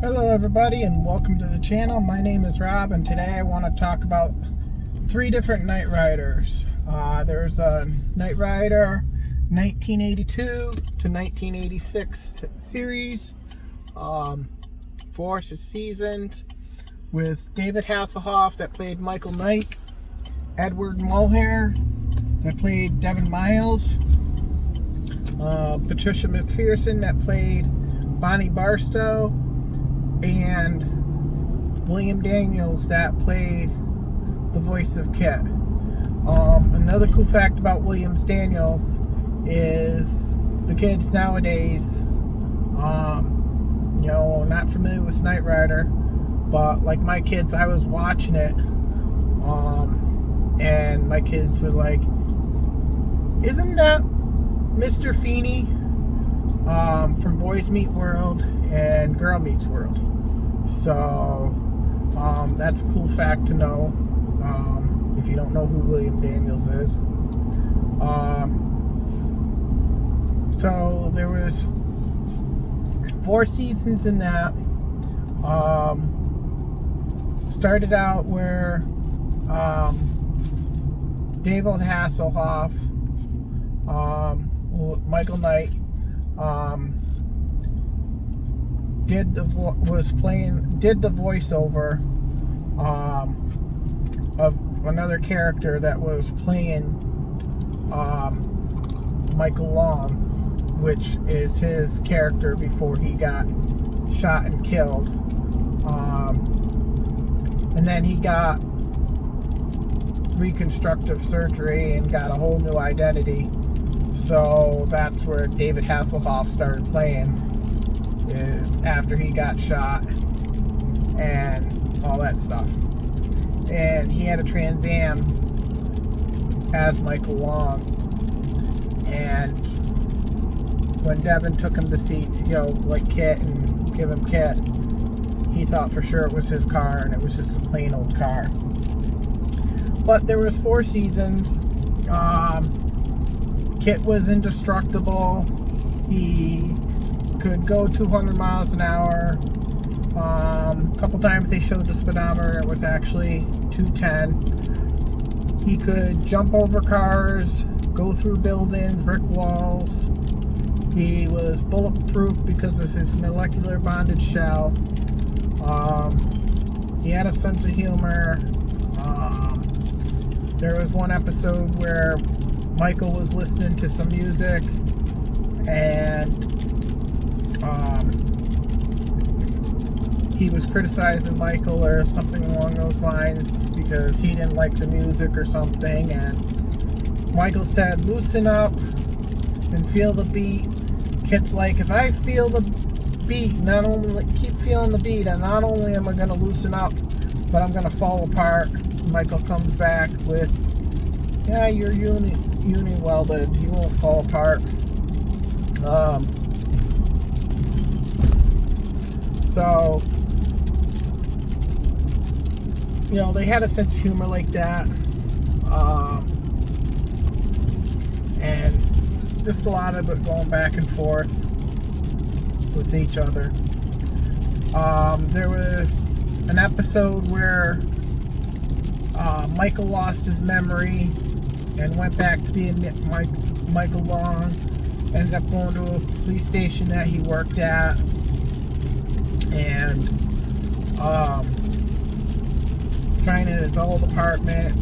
Hello everybody and welcome to the channel. My name is Rob and today I want to talk about 3 different Knight Riders. There's a Knight Rider 1982 to 1986 series, 4 seasons, with David Hasselhoff that played Michael Knight, Edward Mulhare that played Devin Miles, Patricia McPherson that played Bonnie Barstow, and William Daniels that played the voice of Kit. Another cool fact about William Daniels is the kids nowadays, not familiar with Knight Rider, but like my kids, I was watching it, and my kids were like, "Isn't that Mr. Feeney from Boys Meet World and Girl Meets World?" So that's a cool fact to know if you don't know who William Daniels is. So there was 4 seasons in that. Started out where David Hasselhoff, Michael Knight, did the voiceover of another character that was playing Michael Long, which is his character before he got shot and killed. And then he got reconstructive surgery and got a whole new identity. So that's where David Hasselhoff started playing, is after he got shot and all that stuff. And he had a Trans Am as Michael Long, and when Devin took him to see, like Kit, and give him Kit, he thought for sure it was his car, and it was just a plain old car. But there was 4 seasons. Kit was indestructible. He could go 200 miles an hour. A couple times they showed the speedometer, it was actually 210. He could jump over cars, go through buildings, brick walls. He was bulletproof because of his molecular bonded shell. He had a sense of humor. There was one episode where Michael was listening to some music, and he was criticizing Michael or something along those lines because he didn't like the music or something, and Michael said, "Loosen up and feel the beat." Kit's like, "If I feel the beat, not only keep feeling the beat, and not only am I going to loosen up, but I'm going to fall apart." Michael comes back with, "Yeah, you're uni welded, you won't fall apart." So, they had a sense of humor like that, and just a lot of it going back and forth with each other. There was an episode where Michael lost his memory and went back to being Michael Long. Ended up going to a police station that he worked at, and trying to his old apartment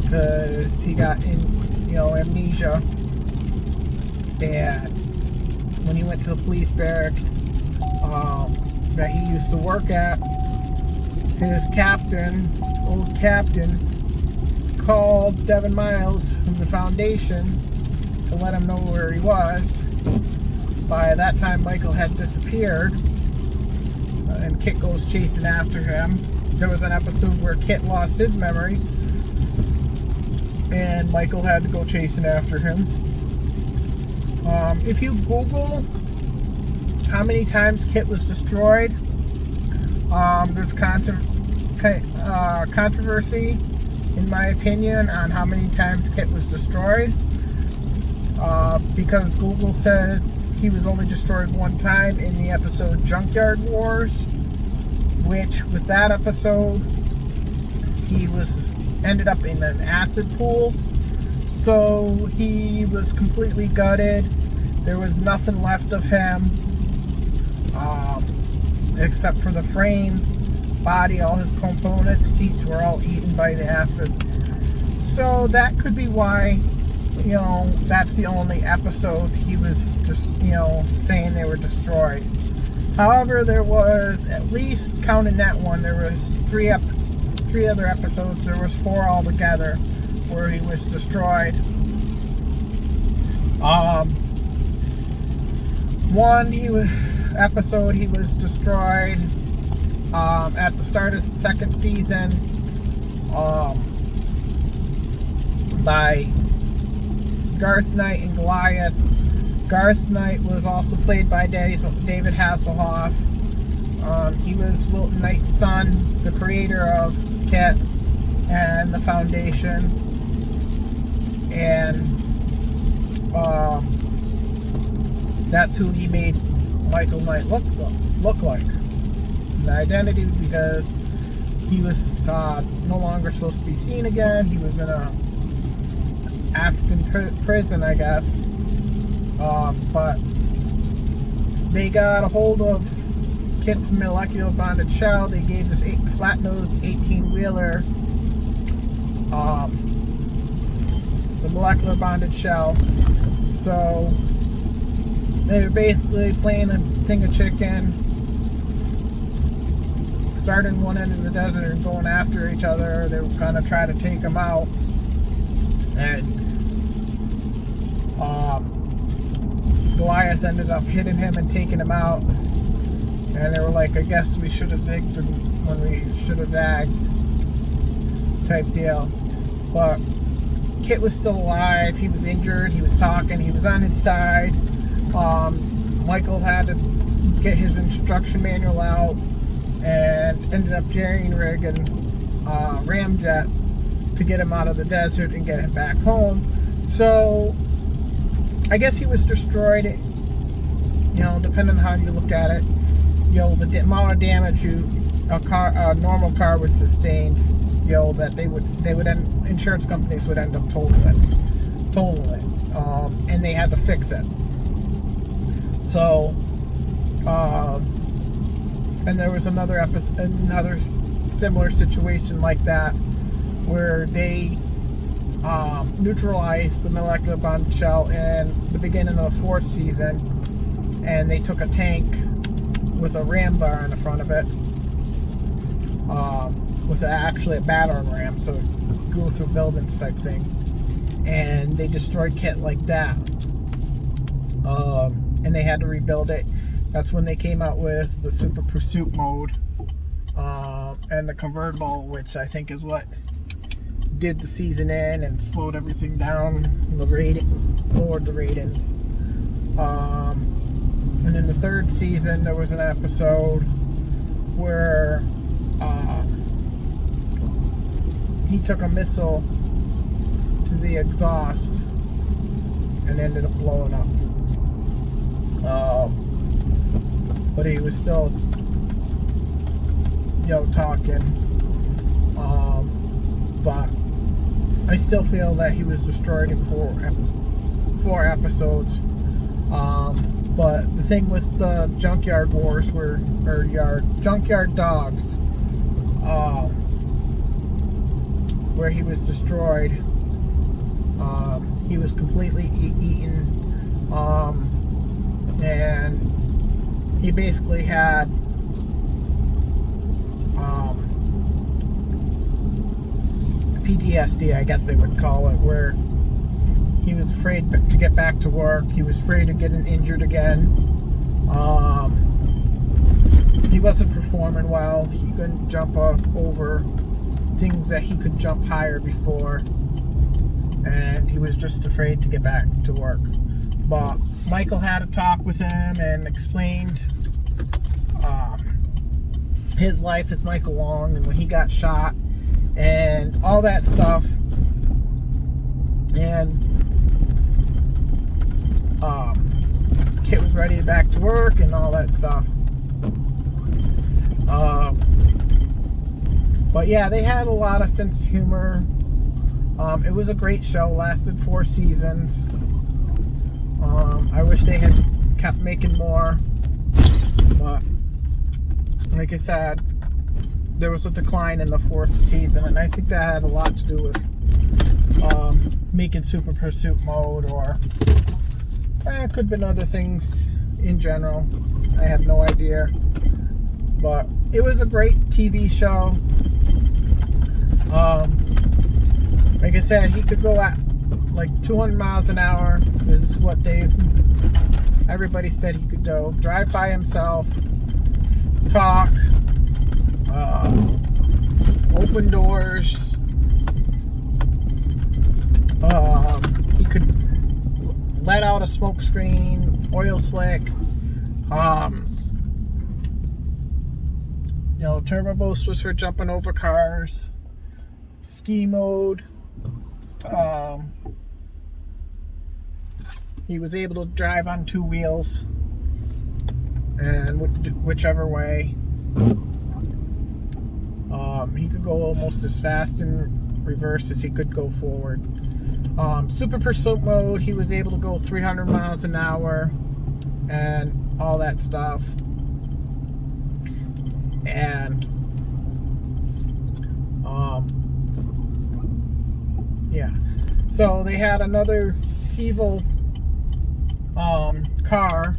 because he got amnesia. And when he went to the police barracks that he used to work at, his old captain, called Devin Miles from the foundation to let him know where he was. By that time, Michael had disappeared, and Kit goes chasing after him. There was an episode where Kit lost his memory, and Michael had to go chasing after him. If you Google how many times Kit was destroyed, there's controversy, in my opinion, on how many times Kit was destroyed, because Google says he was only destroyed one time in the episode Junkyard Wars, which with that episode, he ended up in an acid pool. So he was completely gutted. There was nothing left of him, except for the frame, body, all his components, seats were all eaten by the acid. So that could be why, that's the only episode he was just, saying they were destroyed. However, there was, at least counting that one, there was three other episodes. There was 4 altogether where he was destroyed. One episode he was destroyed at the start of the 2nd season by Garth Knight and Goliath. Garth Knight was also played by David Hasselhoff. He was Wilton Knight's son, the creator of k.i.t.t and the Foundation. And that's who he made Michael Knight look like. The identity, because he was no longer supposed to be seen again. He was in a African prison, I guess. But they got a hold of k.i.t.'s molecular bonded shell. They gave this flat-nosed 18-wheeler the molecular bonded shell. So they were basically playing a thing of chicken, starting one end of the desert and going after each other. They were gonna try to take him out, and Goliath ended up hitting him and taking him out. And they were like, I guess we should have zigged when we should have zagged, type deal. But k.i.t.t was still alive. He was injured. He was talking. He was on his side. Michael had to get his instruction manual out and ended up jerry-rigging ramjet to get him out of the desert and get him back home. So I guess he was destroyed, depending on how you look at it. The amount of damage a normal car would sustain, that insurance companies would end up totaling, and they had to fix it. So, and there was another similar situation like that, where they neutralized the molecular bond shell in the beginning of the 4th season, and they took a tank with a ram bar in the front of it, with actually a battering ram, so it go through buildings type thing, and they destroyed k.i.t.t like that, and they had to rebuild it. That's when they came out with the Super Pursuit mode, and the convertible, which I think is what did the season in and slowed everything down, lowered the ratings. And in the 3rd season, there was an episode where he took a missile to the exhaust and ended up blowing up. But he was still, talking. But I still feel that he was destroyed in 4 episodes. But the thing with the Junkyard Wars Junkyard Dogs, where he was destroyed, he was completely eaten, and he basically had PTSD, I guess they would call it, where he was afraid to get back to work. He was afraid of getting injured again. He wasn't performing well. He couldn't jump over things that he could jump higher before, and he was just afraid to get back to work. But Michael had a talk with him and explained his life as Michael Long and when he got shot and all that stuff. And k.i.t.t was ready back to work and all that stuff. But yeah, they had a lot of sense of humor. It was a great show. Lasted 4 seasons. I wish they had kept making more, but like I said, there was a decline in the 4th season, and I think that had a lot to do with making Super Pursuit Mode, or it could have been other things in general. I have no idea, but it was a great TV show. Like I said, he could go at like 200 miles an hour is what everybody said he could go. Drive by himself, talk, open doors. He could let out a smoke screen, oil slick. Turbo boost was for jumping over cars. Ski mode. He was able to drive on 2 wheels, and whichever way. He could go almost as fast in reverse as he could go forward. Super Pursuit Mode, he was able to go 300 miles an hour and all that stuff. And yeah, so they had another evil car,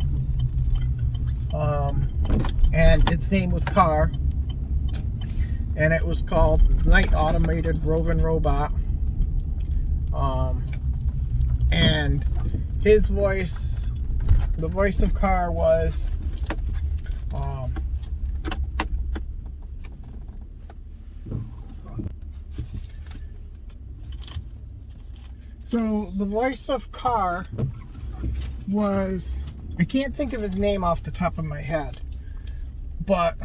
and its name was Car, and it was called Night Automated Roving Robot. And his voice, the voice of Car, was so the voice of Car was, I can't think of his name off the top of my head, but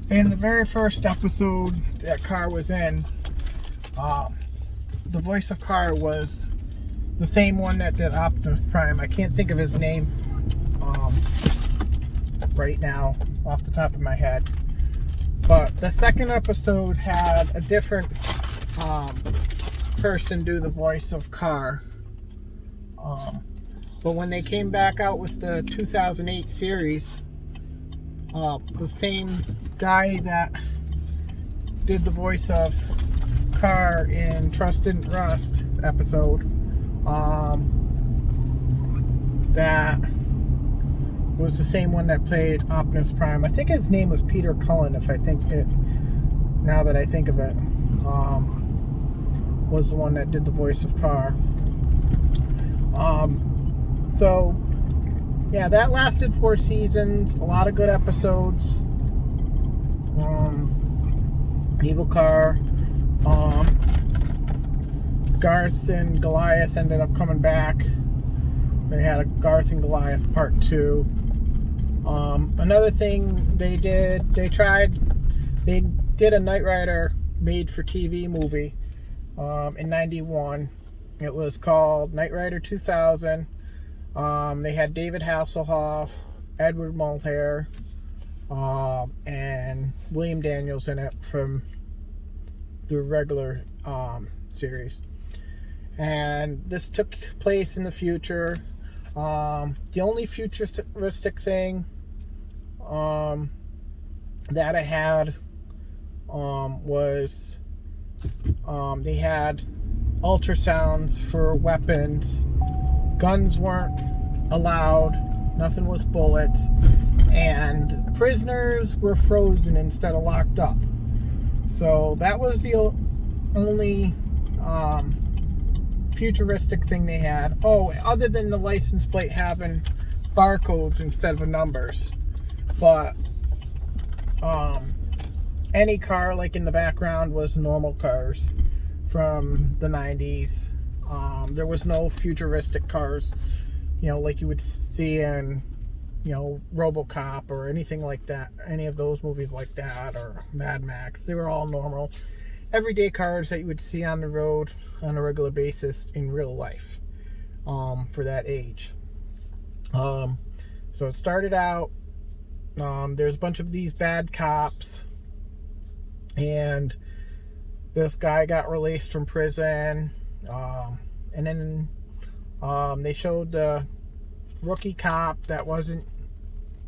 in the very first episode that Car was in, the voice of Car was the same one that did Optimus Prime. I can't think of his name right now off the top of my head, but the second episode had a different person do the voice of Car. But when they came back out with the 2008 series, the same guy that did the voice of Car in Trust Didn't Rust episode, that was the same one that played Optimus Prime. I think his name was Peter Cullen, now that I think of it, was the one that did the voice of Car. So yeah, that lasted 4 seasons, a lot of good episodes. Evil Car, Garth and Goliath ended up coming back. They had a Garth and Goliath Part 2. Another thing they did a Knight Rider made for TV movie in 91. It was called Knight Rider 2000. They had David Hasselhoff, Edward Mulhare, and William Daniels in it from the regular series. And this took place in the future. The only futuristic thing that I had was they had ultrasounds for weapons. Guns weren't allowed, nothing with bullets, and prisoners were frozen instead of locked up. So that was the only futuristic thing they had. Oh, other than the license plate having barcodes instead of numbers. But any car, like in the background, was normal cars from the 90s. There was no futuristic cars, like you would see in, RoboCop or anything like that, any of those movies like that, or Mad Max. They were all normal, everyday cars that you would see on the road on a regular basis in real life, for that age. So it started out there's a bunch of these bad cops, and this guy got released from prison. And then they showed the rookie cop that wasn't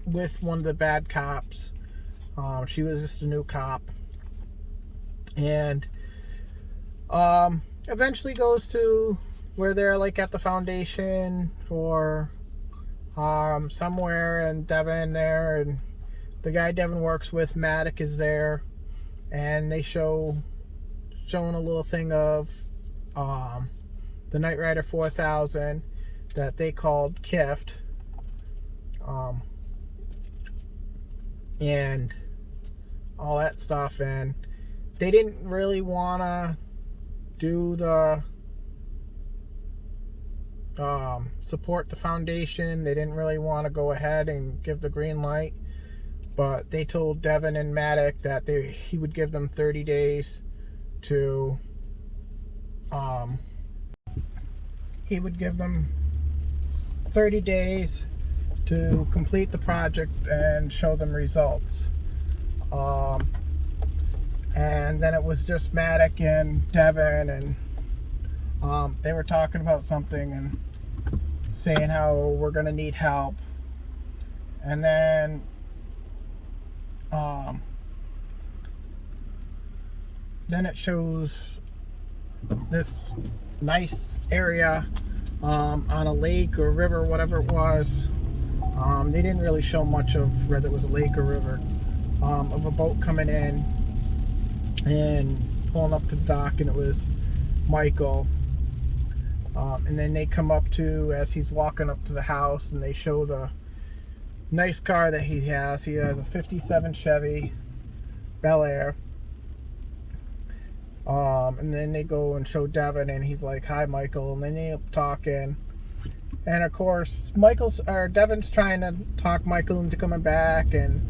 with one of the bad cops. She was just a new cop. And eventually goes to where they're like at the foundation or somewhere, and Devin there, and the guy Devin works with, Maddox, is there, and they showing a little thing of the Knight Rider 4000 that they called k.i.t.t. And all that stuff, and they didn't really want to do the support the foundation. They didn't really want to go ahead and give the green light, but they told Devin and Maddox that he would give them 30 days to complete the project and show them results. And then it was just Maddox and Devin, and they were talking about something and saying how we're going to need help. And then it shows this nice area on a lake or river, whatever it was. They didn't really show much of whether it was a lake or river, of a boat coming in and pulling up to the dock, and it was Michael. And then they come up to, as he's walking up to the house, and they show the nice car that he has. He has a 57 Chevy Bel Air. And then they go and show Devin, and he's like, "Hi, Michael." And then they end up talking, and of course Devin's trying to talk Michael into coming back, and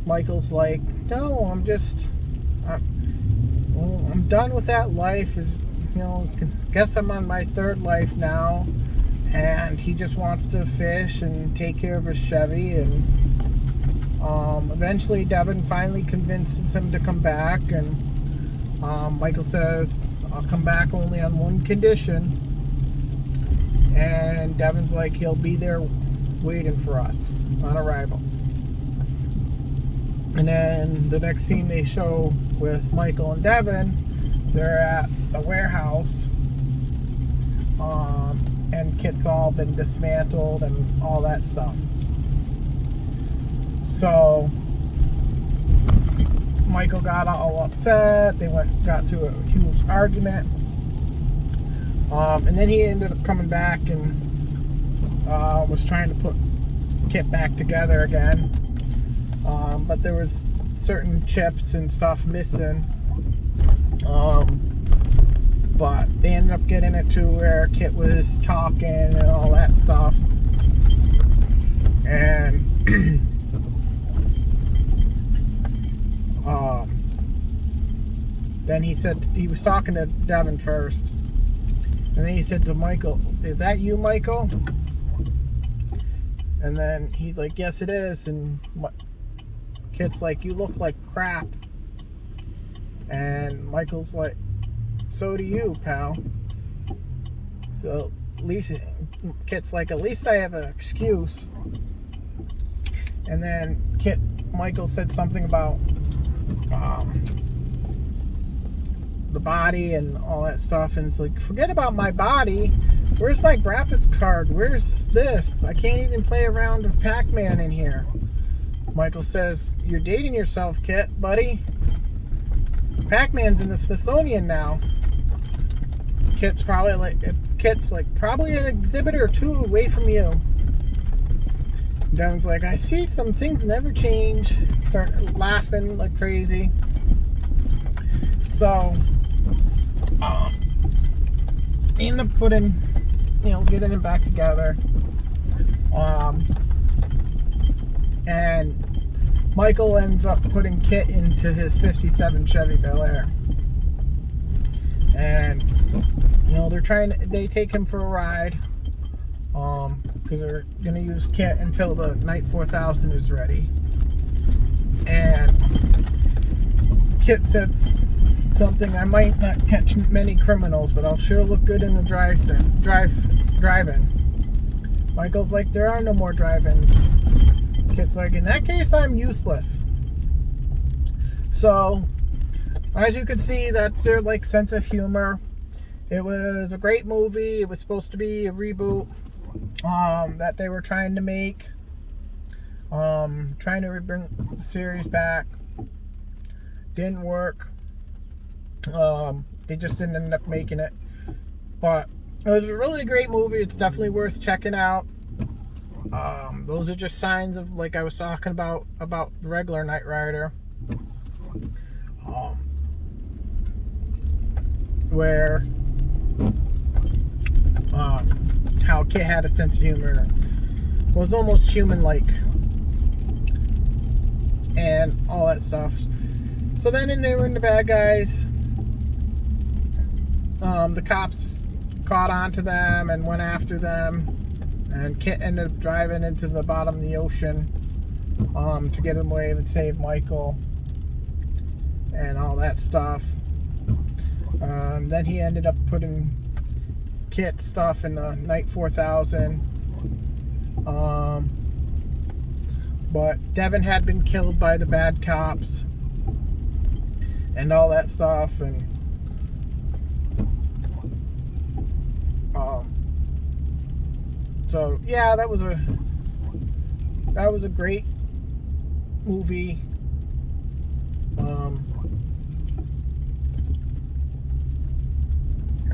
Michael's like, "No, I'm done with that life. Guess I'm on my third life now." And he just wants to fish and take care of his Chevy. And eventually Devin finally convinces him to come back, and Michael says, "I'll come back only on one condition." And Devin's like, he'll be there waiting for us on arrival. And then the next scene they show with Michael and Devin, they're at the warehouse, and k.i.t.'s all been dismantled and all that stuff. So Michael got all upset. They got to a huge argument, and then he ended up coming back and was trying to put k.i.t.t back together again, but there was certain chips and stuff missing. But they ended up getting it to where k.i.t.t was talking and all that stuff. And then he said, he was talking to Devin first, and then he said to Michael, "Is that you, Michael?" And then he's like, "Yes, it is." And k.i.t.'s like, "You look like crap." And Michael's like, "So do you, pal." So at least k.i.t.'s like, "At least I have an excuse." And then Michael said something about the body and all that stuff, and it's like, "Forget about my body. Where's my graphics card? Where's this? I can't even play a round of Pac-Man in here." Michael says, "You're dating yourself, k.i.t.t, buddy. Pac-Man's in the Smithsonian now." k.i.t.'s like, "Probably an exhibit or two away from you." Devin's like, "I see some things never change." Start laughing like crazy. So they end up getting him back together. And Michael ends up putting k.i.t.t into his 57 Chevy Bel Air. And they take him for a ride, because they're gonna use k.i.t.t until the Knight 4000 is ready. And Kit said something, I might not catch many criminals, but I'll sure look good in the drive-in. Michael's like, there are no more drive-ins. Kit's like, in that case, I'm useless. So, as you can see, that's their like sense of humor. It was a great movie. It was supposed to be a reboot that they were trying to make. Trying to bring the series back. Didn't work. They just didn't end up making it. But it was a really great movie. It's definitely worth checking out. Those are just signs of, like I was talking about the regular Knight Rider. Where how Kit had a sense of humor, was almost human-like, and all that stuff. So then they were in the bad guys. The cops caught on to them and went after them, and Kit ended up driving into the bottom of the ocean to get him away and save Michael and all that stuff. Then he ended up putting Kit stuff in the Knight 4000. But Devin had been killed by the bad cops and all that stuff, and so yeah, that was a great movie.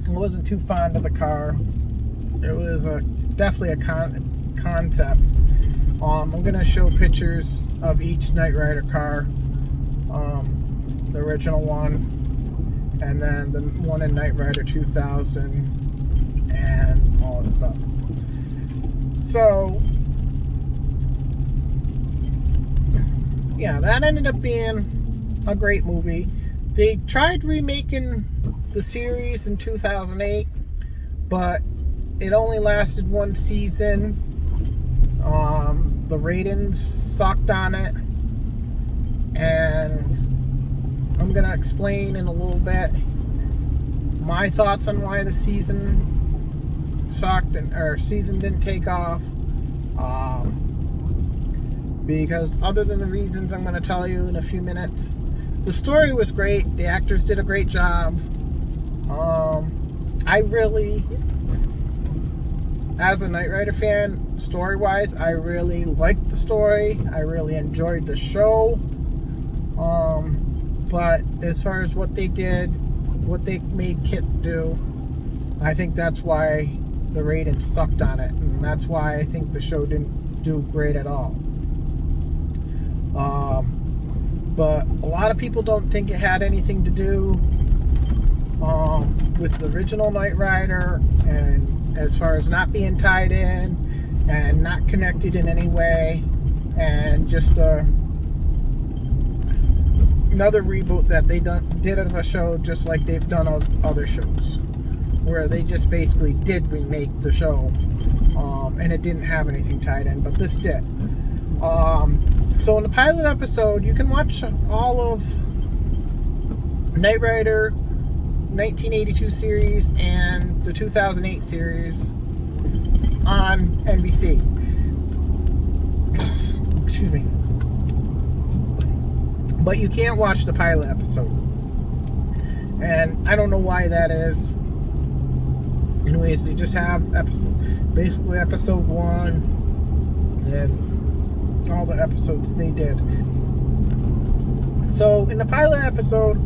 I wasn't too fond of the car. It was definitely a concept. I'm gonna show pictures of each Knight Rider car, the original one, and then the one in Knight Rider 2000, and all that stuff. So yeah, that ended up being a great movie. They tried remaking the series in 2008, but it only lasted one season. The ratings sucked on it, and I'm gonna explain in a little bit my thoughts on why the season sucked or season didn't take off. Because other than the reasons I'm gonna tell you in a few minutes, the story was great. The actors did a great job. I really, as a Knight Rider fan, story-wise, I really liked the story. I really enjoyed the show. But as far as what they did, what they made Kit do, I think that's why the ratings sucked on it, and that's why I think the show didn't do great at all. But a lot of people don't think it had anything to do with the original Knight Rider, and as far as not being tied in and not connected in any way, and just another reboot that they did of a show, just like they've done of other shows, where they just basically did remake the show, and it didn't have anything tied in, but this did. So in the pilot episode, you can watch all of Knight Rider 1982 series and the 2008 series on NBC. Excuse me. But you can't watch the pilot episode, and I don't know why that is. Anyways, they just have basically episode 1 and all the episodes they did. So in the pilot episode,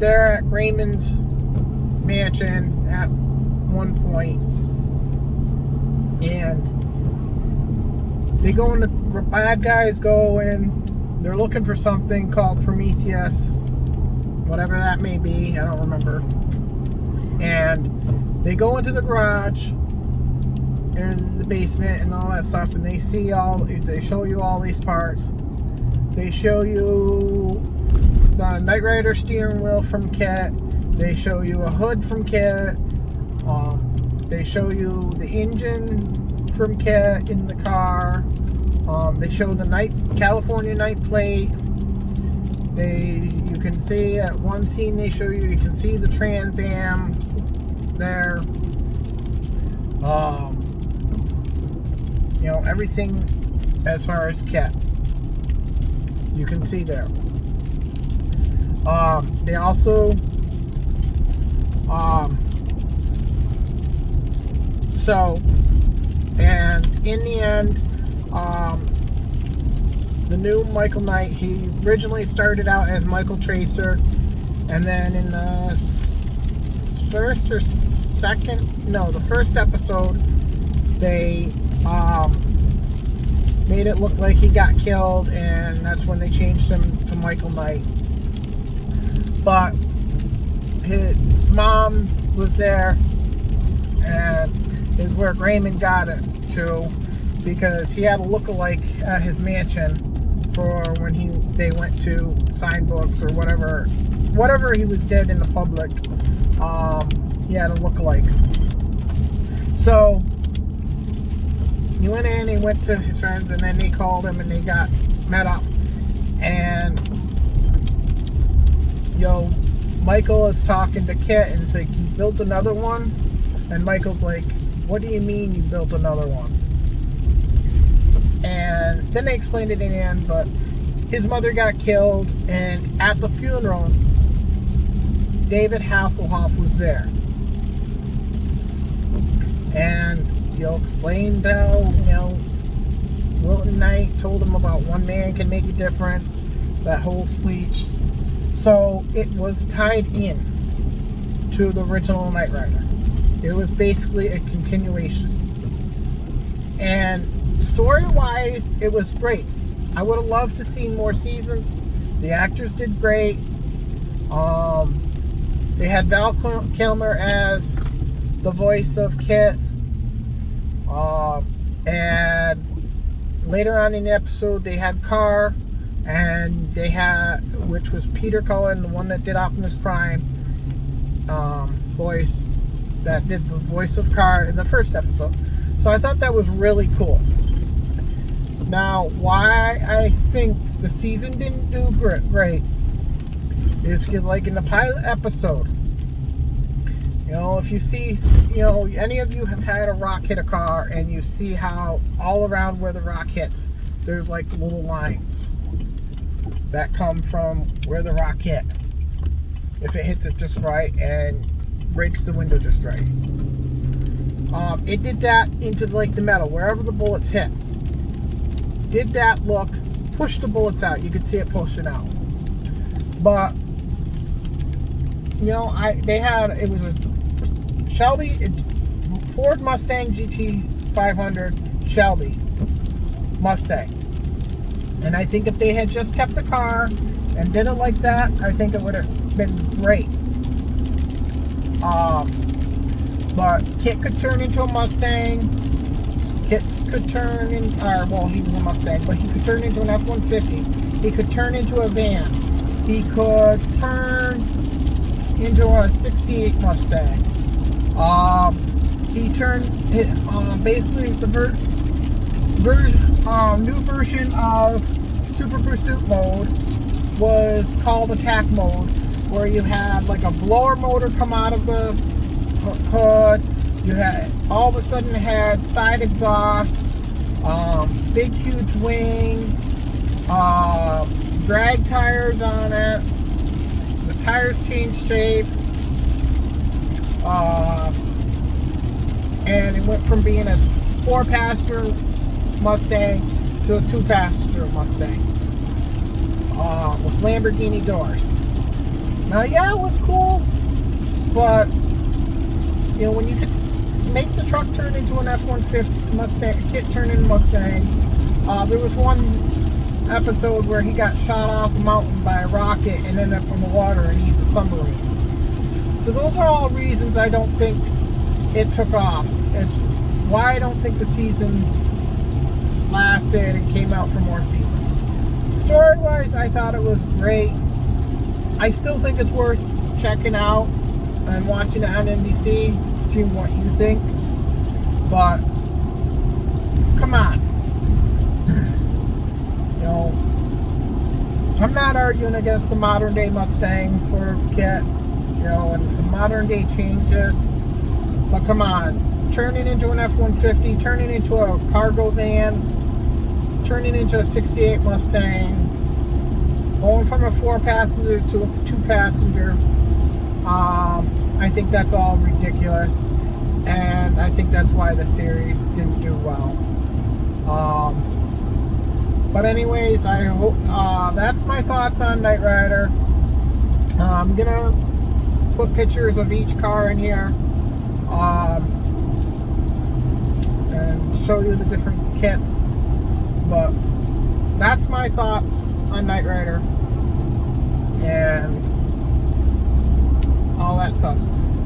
they're at Raymond's mansion at one point, and they go in, the bad guys go in, they're looking for something called Prometheus, whatever that may be, I don't remember. And they go into the garage in the basement and all that stuff, and they show you all these parts. They show you the Knight Rider steering wheel from K.i.t.t. They show you a hood from K.i.t.t. They show you the engine from K.i.t.t. in the car. They show the California night plate. You can see at one scene they show you can see the Trans Am there. Everything as far as K.i.t.t. you can see there. They also and in the end, the new Michael Knight, he originally started out as Michael Tracer, and then in the first episode, they made it look like he got killed, and that's when they changed him to Michael Knight. But his mom was there, and is where Raymond got it too, because he had a look-alike at his mansion for when they went to sign books or whatever he was dead in the public. He had a look-alike. So he went in, he went to his friends, and then they called him and they got met up. And Michael is talking to K.i.t.t. and it's like, you built another one? And Michael's like, what do you mean you built another one? And then they explained it in the end, but his mother got killed, and at the funeral, David Hasselhoff was there. And explained how, Wilton Knight told him about one man can make a difference, that whole speech. So it was tied in to the original Knight Rider. It was basically a continuation. And story-wise, it was great. I would have loved to see more seasons. The actors did great. They had Val Kilmer as the voice of K.i.t.t. And later on in the episode, they had Carr, and they had, which was Peter Cullen, the one that did Optimus Prime, voice, that did the voice of Carr in the first episode. So I thought that was really cool. Now, why I think the season didn't do great is because, like in the pilot episode, if you see, any of you have had a rock hit a car, and you see how all around where the rock hits, there's like little lines that come from where the rock hit. If it hits it just right and breaks the window just right. It did that into like the metal, wherever the bullets hit. Did that look, pushed the bullets out. You could see it pushing out. But, it was a Ford Mustang GT 500 Shelby Mustang. And I think if they had just kept the car and did it like that, I think it would have been great. But K.i.t.t. could turn into a Mustang. K.i.t.t. could turn in, he was a Mustang, but he could turn into an F-150. He could turn into a van. He could turn into a 68 Mustang. He turned, basically the new version of Super Pursuit mode was called Attack Mode, where you had like a blower motor come out of the hood. You had, all of a sudden it had side exhaust, big huge wing, drag tires on it. The tires changed shape, and it went from being a 4-passenger Mustang to a 2-passenger Mustang, with Lamborghini doors. Now, yeah, it was cool, but when you could make the truck turn into an F-150 Mustang, K.i.t.t. turn into a Mustang. There was one episode where he got shot off a mountain by a rocket and ended up in the water, and he's a submarine. So those are all reasons I don't think it took off. It's why I don't think the season lasted and came out for more seasons. Story-wise, I thought it was great. I still think it's worth checking out and watching it on NBC, seeing what you think. But come on. I'm not arguing against the modern day Mustang for KITT, you know, and some modern day changes. But come on, turning into an F-150, turning into a cargo van, turning into a 68 Mustang, going from a 4-passenger to a 2-passenger, I think that's all ridiculous, and I think that's why the series didn't do well. But anyways, I hope that's my thoughts on Knight Rider. I'm gonna put pictures of each car in here, and show you the different kits. But that's my thoughts on Knight Rider and all that stuff.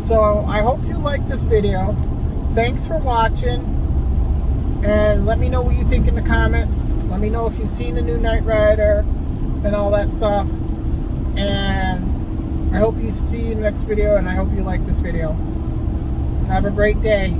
So I hope you like this video. Thanks for watching, and let me know what you think in the comments. Let me know if you've seen the new Knight Rider and all that stuff. And I hope you see you in the next video, and I hope you like this video. Have a great day.